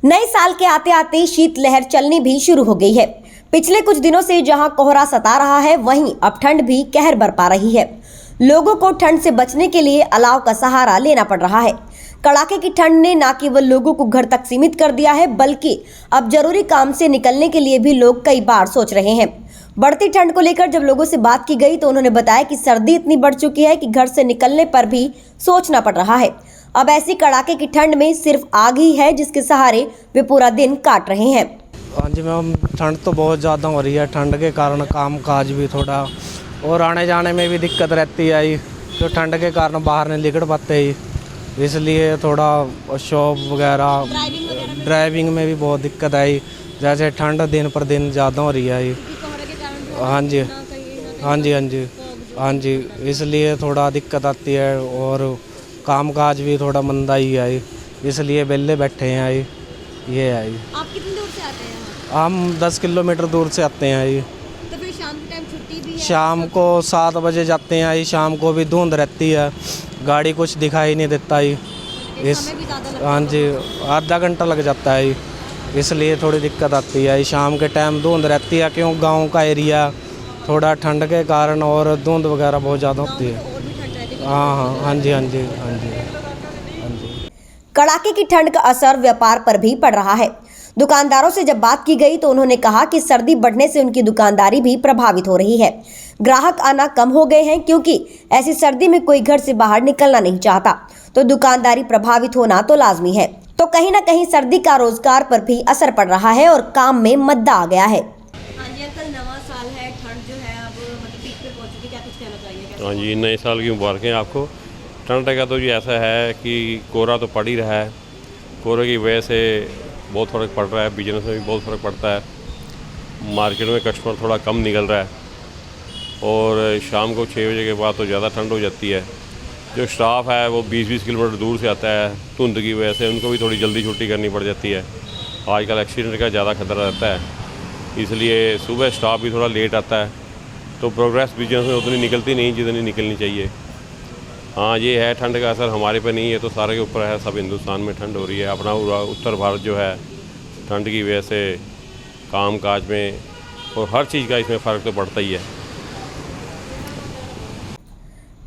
नए साल के आते आते शीतलहर चलनी भी शुरू हो गई है। पिछले कुछ दिनों से जहां कोहरा सता रहा है, वहीं अब ठंड भी कहर बरपा रही है। लोगों को ठंड से बचने के लिए अलाव का सहारा लेना पड़ रहा है। कड़ाके की ठंड ने न केवल लोगों को घर तक सीमित कर दिया है, बल्कि अब जरूरी काम से निकलने के लिए भी लोग कई बार सोच रहे हैं। बढ़ती ठंड को लेकर जब लोगों से बात की गई तो उन्होंने बताया कि सर्दी इतनी बढ़ चुकी है कि घर से निकलने पर भी सोचना पड़ रहा है। अब ऐसी कड़ाके की ठंड में सिर्फ आग ही है जिसके सहारे वे पूरा दिन काट रहे हैं। हाँ जी मैम, ठंड तो बहुत ज़्यादा हो रही है। ठंड के कारण काम काज भी थोड़ा और आने जाने में भी दिक्कत रहती है। तो ठंड के कारण बाहर नहीं निकल पाते ही, इसलिए थोड़ा शॉप वगैरह ड्राइविंग में भी बहुत दिक्कत आई। जैसे ठंड दिन पर दिन ज़्यादा हो रही है। हाँ जी हाँ जी हाँ जी हाँ जी, इसलिए थोड़ा दिक्कत आती है और काम काज भी थोड़ा मंदा ही है, इसलिए बेले बैठे हैं। ये है। आप कितनी दूर से आते हैं? हम 10 किलोमीटर दूर से आते हैं। तो फिर शाम के टाइम छुट्टी भी है? शाम को 7 बजे जाते हैं। शाम को भी धुंध रहती है, गाड़ी कुछ दिखाई नहीं देता इस समय भी ज़्यादा लगता हाँ जी, आधा घंटा लग जाता है, इसलिए थोड़ी दिक्कत आती है। शाम के टाइम धुंध रहती है, क्यों गांव का एरिया थोड़ा ठंड के कारण और धुंध वगैरह बहुत ज़्यादा होती है। और भी ठंड रहती है। हाँ जी हाँ जी हाँ जी हाँ जी। कड़ाके की ठंड का असर व्यापार पर भी पड़ रहा है। दुकानदारों से जब बात की गई तो उन्होंने कहा कि सर्दी बढ़ने से उनकी दुकानदारी भी प्रभावित हो रही है। ग्राहक आना कम हो गए हैं, क्योंकि ऐसी सर्दी में कोई घर से बाहर निकलना नहीं चाहता, तो दुकानदारी प्रभावित होना तो लाजमी है। तो कहीं ना कहीं सर्दी का रोजगार पर भी असर पड़ रहा है और काम में मद्दा आ गया है। हाँ जी अंकल, नवा साल है, ठंड जो है अब मतलब पीक पे पहुंच चुकी है, क्या कुछ कहना चाहिए? हाँ जी, नए साल की मुबारकें आपको। ठंड का तो ये ऐसा है कि कोहरा तो पड़ ही रहा है। कोहरे की वजह से बहुत फ़र्क पड़ रहा है, बिजनेस में भी बहुत फ़र्क पड़ता है। मार्केट में कस्टमर थोड़ा कम निकल रहा है और शाम को 6 बजे के बाद तो ज़्यादा ठंड हो जाती है। जो स्टाफ है वो 20-20 किलोमीटर दूर से आता है, धुंध की वजह से उनको भी थोड़ी जल्दी छुट्टी करनी पड़ जाती है। आजकल एक्सीडेंट का ज़्यादा खतरा रहता है, इसलिए सुबह स्टाफ भी थोड़ा लेट आता है, तो प्रोग्रेस बिजनेस में उतनी निकलती नहीं जितनी निकलनी चाहिए। हाँ, ये है ठंड का असर हमारे पे नहीं है तो सारे के ऊपर है। सब हिंदुस्तान में ठंड हो रही है। अपना उत्तर भारत जो है ठंड की वजह से काम काज में और हर चीज़ का इसमें फ़र्क तो पड़ता ही है।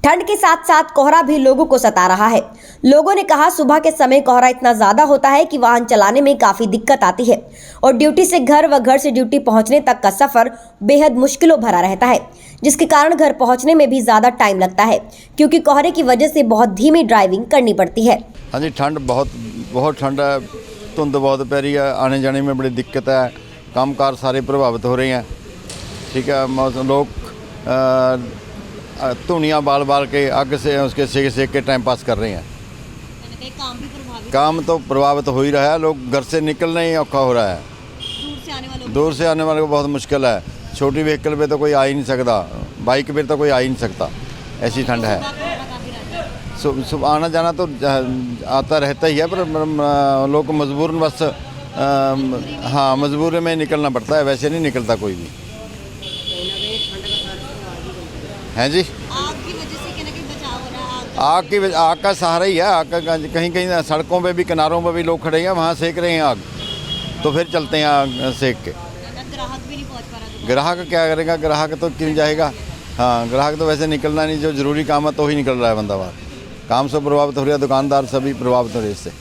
ठंड के साथ साथ कोहरा भी लोगों को सता रहा है। लोगों ने कहा सुबह के समय कोहरा इतना ज्यादा होता है कि वाहन चलाने में काफी दिक्कत आती है और ड्यूटी से घर व घर से ड्यूटी पहुंचने तक का सफर बेहद मुश्किलों भरा रहता है, जिसके कारण घर पहुंचने में भी ज्यादा टाइम लगता है, क्योंकि कोहरे की वजह से बहुत धीमी ड्राइविंग करनी पड़ती है। हाँ जी, ठंड बहुत ठंड है, धुंध बहुत पै रही है, आने जाने में बड़ी दिक्कत है, कामकाज सारे प्रभावित हो रहे हैं। ठीक है, लोग धुनियाँ बाल बाल के आग से उसके सेक के टाइम पास कर रहे हैं। काम तो प्रभावित हो ही रहा है, लोग घर से निकलना ही औखा हो रहा है। दूर से आने वाले को बहुत मुश्किल है। छोटी व्हीकल पे तो कोई आ ही नहीं सकता, बाइक पे तो कोई आ ही नहीं सकता, ऐसी ठंड है। सुबह आना जाना तो आता रहता ही है, पर लोग को मजबूरन बस हाँ मजबूरी में निकलना पड़ता है, वैसे नहीं निकलता कोई भी। हैं जी, आग की वजह से कहीं ना कहीं बचाव हो रहा है। आग का सहारा ही है। आग का कहीं कहीं सड़कों पे भी, किनारों पे भी लोग खड़े हैं, वहाँ सेक रहे हैं आग, तो फिर चलते हैं आग सेक के। ग्राहक भी नहीं पहुंच पा रहा। ग्राहक क्या करेगा? ग्राहक तो क्यों जाएगा? हाँ, ग्राहक तो वैसे निकलना नहीं, जो ज़रूरी काम है तो ही निकल रहा है बंदा बाहर। काम से प्रभावित हो रहा है, दुकानदार सभी प्रभावित हो रहे हैं इससे।